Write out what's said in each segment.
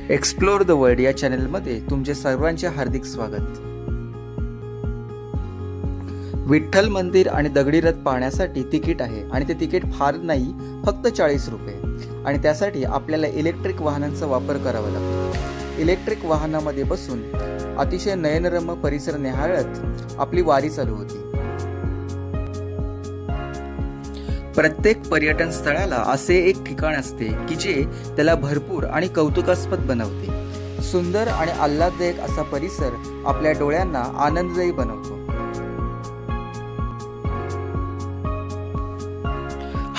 Explore the world या चॅनलमध्ये तुमचे सर्वांचे हार्दिक स्वागत। विठ्ठल मंदिर आणि दगडी रथ पाहण्यासाठी तिकीट आहे आणि ते तिकीट फार नाही, फक्त 40 रुपये। आणि त्यासाठी आपल्याला इलेक्ट्रिक वाहनांचा वापर करावा लागतो। इलेक्ट्रिक वाहनामध्ये बसून अतिशय नयनरम्य परिसर निहाळत आपली वारी चालू होती। प्रत्येक पर्यटन स्थळाला असे एक ठिकाण असते की जे त्याला भरपूर आणि कौतुकास्पद बनवते। सुंदर आणि आल्हाददायक असा परिसर आपल्या डोळ्यांना आनंददायी बनवतो।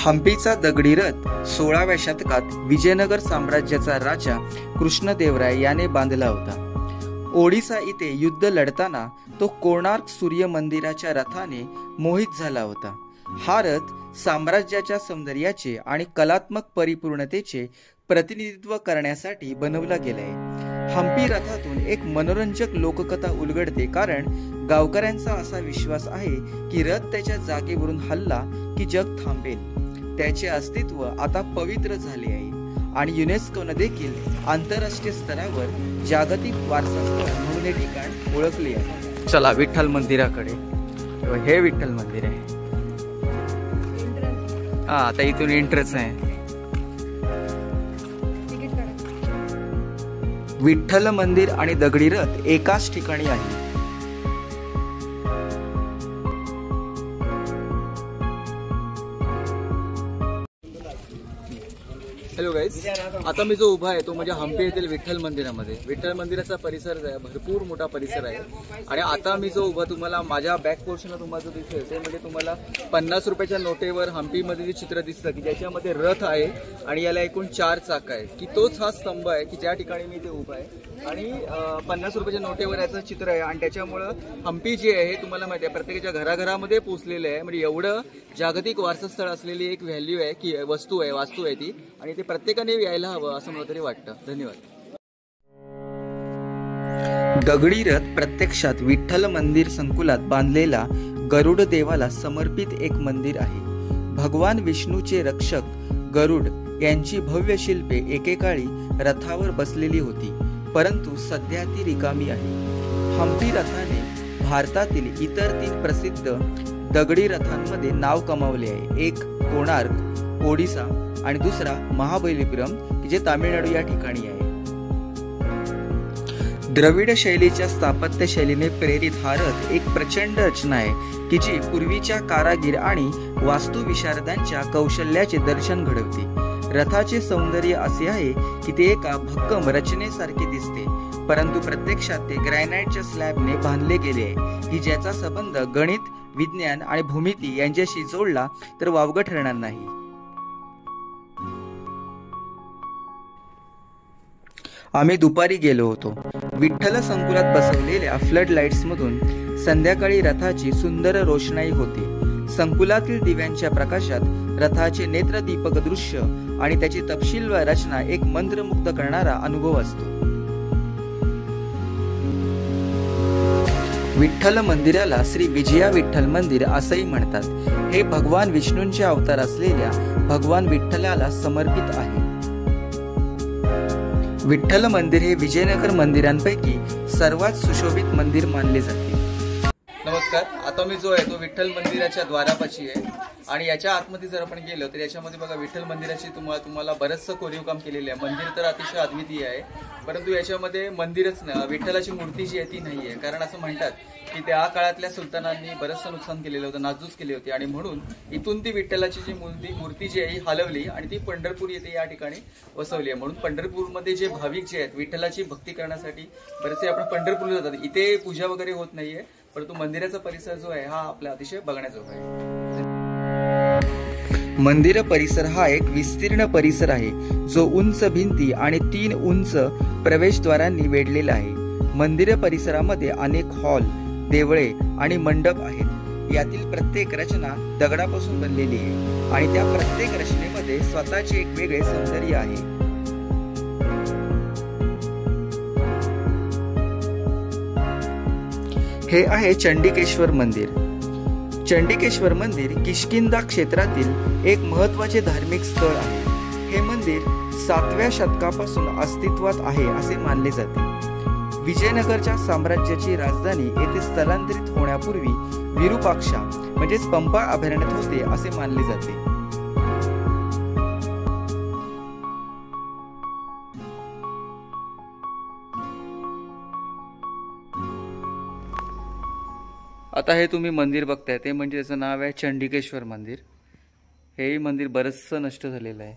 हंपीचा दगडी रथ 16व्या शतकात विजयनगर साम्राज्याचा राजा कृष्णदेवराय याने बांधला होता। ओडिसा इथे युद्ध लढताना तो कोणार्क सूर्य मंदिराच्या रथाने मोहित झाला होता। हा रथ साम्राज्याच्या सौंदर्याचे आणि कलात्मक परिपूर्णतेचे प्रतिनिधित्व करण्यासाठी बनवला गेलाय। हंपी रथातून एक मनोरंजक लोककथा उलगडते, कारण गावकऱ्यांचा असा विश्वास आहे की रथ त्याच्या जागेवरून हलला की जग थांबेल। त्याचे अस्तित्व आता पवित्र झाले आहे आणि युनेस्कोने देखील आंतरराष्ट्रीय स्तरावर जागतिक वारसा स्थळ म्हणून हे ठिकाण ओळखले आहे। चला विठ्ठल मंदिराकडे। हे विठ्ठल मंदिर आहे। आता इथून एंट्रन्स आहे। विठ्ठल मंदिर आणि दगडी रथ एकाच ठिकाणी आहे। हॅलो गाईज, आता मी जो उभा आहे तो म्हणजे हंपी येथील विठ्ठल मंदिरामध्ये। विठ्ठल मंदिराचा परिसर भरपूर मोठा परिसर आहे आणि आता मी जो उभा तुम्हाला माझ्या बॅक पोर्शनला तुम्हाला जो दिसेल ते म्हणजे तुम्हाला 50 रुपयाच्या नोटेवर हंपीमध्ये जे चित्र दिसतं की ज्याच्यामध्ये रथ आहे आणि याला एकूण 4 चाक आहेत, की तोच हा स्तंभ आहे की ज्या ठिकाणी मी ते उभा आहे। आणि 50 रुपयाच्या नोटेवर याचं चित्र आहे आणि त्याच्यामुळं हंपी जे आहे तुम्हाला माहिती आहे प्रत्येकाच्या घराघरामध्ये पोचलेलं आहे। म्हणजे एवढं जागतिक वारसा स्थळ असलेली एक व्हॅल्यू आहे की वास्तू आहे ती, आणि ते प्रत्येकाने यायला हवं असं मला तरी वाटतं। धन्यवाद। दगडी रथ प्रत्यक्षात विठ्ठल मंदिर संकुलात बांधलेला गरुड देवाला समर्पित एक मंदिर आहे। भगवान विष्णूचे रक्षक गरुड यांची भव्य शिल्पे एकेकाळी रथावर बसलेली होती, परंतु सध्या ती रिकामी आहे। हंपी रथाने भारतातील इतर 3 प्रसिद्ध दगडी रथांमध्ये नाव कमावले आहे। एक कोणार्क ओडिसा आणि दुसरा महाबलीपुरम जे तामिळनाडू या ठिकाणी आहे। द्रविड शैलीच्या स्थापत्य शैलीने प्रेरित हा रथ एक प्रचंड रचना आहे की जी पूर्वीच्या कारागीर आणि वास्तुविशारदांच्या कौशल्याचे दर्शन घडवते। रथाचे सौंदर्य असे आहे की ते एका भक्कम रचनेसारखे दिसते, परंतु प्रत्यक्षात ते ग्रॅनाइटच्या स्लॅबने बांधले गेले आहे की ज्याचा संबंध गणित, विज्ञान आणि भूमिती यांच्याशी जोडला तर वावगं ठरणार नाही। आम्ही दुपारी गेलो होतो। विठ्ठल संकुलात बसवलेल्या फ्लड लाईट्स मधून संध्याकाळी रथाची सुंदर रोषणाई होते। संकुलातील दिव्यांच्या प्रकाशात रथाचे नेत्रदीपक दृश्य आणि त्याची तपशीलवार रचना एक मंत्रमुग्ध करणारा अनुभव असतो। विठ्ठल मंदिराला श्री विजया विठ्ठल मंदिर असंही म्हणतात। हे भगवान विष्णूंचे अवतार असलेल्या भगवान विठ्ठलाला समर्पित आहे। विठ्ठल मंदिर हे विजयनगर मंदिरांपैकी सर्वात सुशोभित मंदिर मानले जाते। नमस्कार, आता मी जो आहे तो विठ्ठल मंदिराच्या द्वारापाशी आहे आणि याच्या आतमध्ये जर आपण गेलो तर याच्यामध्ये बघा विठ्ठल मंदिराची तुम्हाला बरंचसं कोरीव काम केलेलं आहे। मंदिर तर अतिशय अद्वितीय आहे, परंतु याच्यामध्ये मंदिरच नाही, विठ्ठलाची मूर्ती जी आहे ती नाही आहे। कारण असं म्हणतात की त्या काळातल्या सुलतानांनी बरंचसं नुकसान केलेलं होतं, नासधूस केली होती आणि म्हणून इथून ती विठ्ठलाची जी मूर्ती जी आहे ही हलवली आणि ती पंढरपूर येथे या ठिकाणी बसवली आहे। म्हणून पंढरपूरमध्ये जे भाविक जे आहेत विठ्ठलाची भक्ती करण्यासाठी बरेचसे आपण पंढरपूरला जातात। इथे पूजा वगैरे होत नाहीये, परंतु मंदिराचा परिसर जो आहे हा आपला अतिशय बघण्याजोगा आहे। मंदिर परिसर हा एक विस्तीर्ण परिसर आहे जो उंच भिंती आणि 3 उंच प्रवेशद्वारांनी वेढलेला आहे। मंदिर परिसरामध्ये अनेक हॉल, देवळे आणि मंडप आहेत। यातील प्रत्येक रचना दगडापासून बनलेली आहे आणि त्या प्रत्येक रचनेमध्ये स्वतःचे एक वेगळे सौंदर्य आहे। हे आहे चंडिकेश्वर मंदिर। चंडिकेश्वर मंदिर किष्किंधा क्षेत्रातील एक महत्त्वाचे धार्मिक स्थळ आहे। हे मंदिर 7व्या शतकापासून अस्तित्वात आहे असे मानले जाते. विजयनगरच्या साम्राज्याची राजधानी येथे स्थलांतरित होण्यापूर्वी विरूपाक्षा म्हणजेच पंपा अभयारण्यात होते असे मानले जाते. आता हे तुम्ही मंदिर बघताय ते म्हणजे त्याचं नाव आहे चंडिकेश्वर मंदिर. हे मंदिर बरचसं नष्ट झालेलं आहे.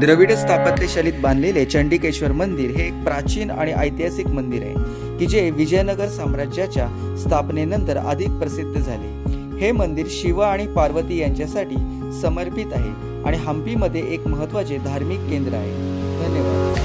द्रविड स्थापत्यशैलीत बांधलेले चंडिकेश्वर मंदिर हे एक प्राचीन आणि ऐतिहासिक मंदिर आहे की जे विजयनगर साम्राज्याच्या स्थापनेनंतर अधिक प्रसिद्ध झाले. हे मंदिर शिव आणि पार्वती यांच्यासाठी समर्पित आहे आणि हम्पीमध्ये एक महत्त्वाचे धार्मिक केंद्र आहे. धन्यवाद.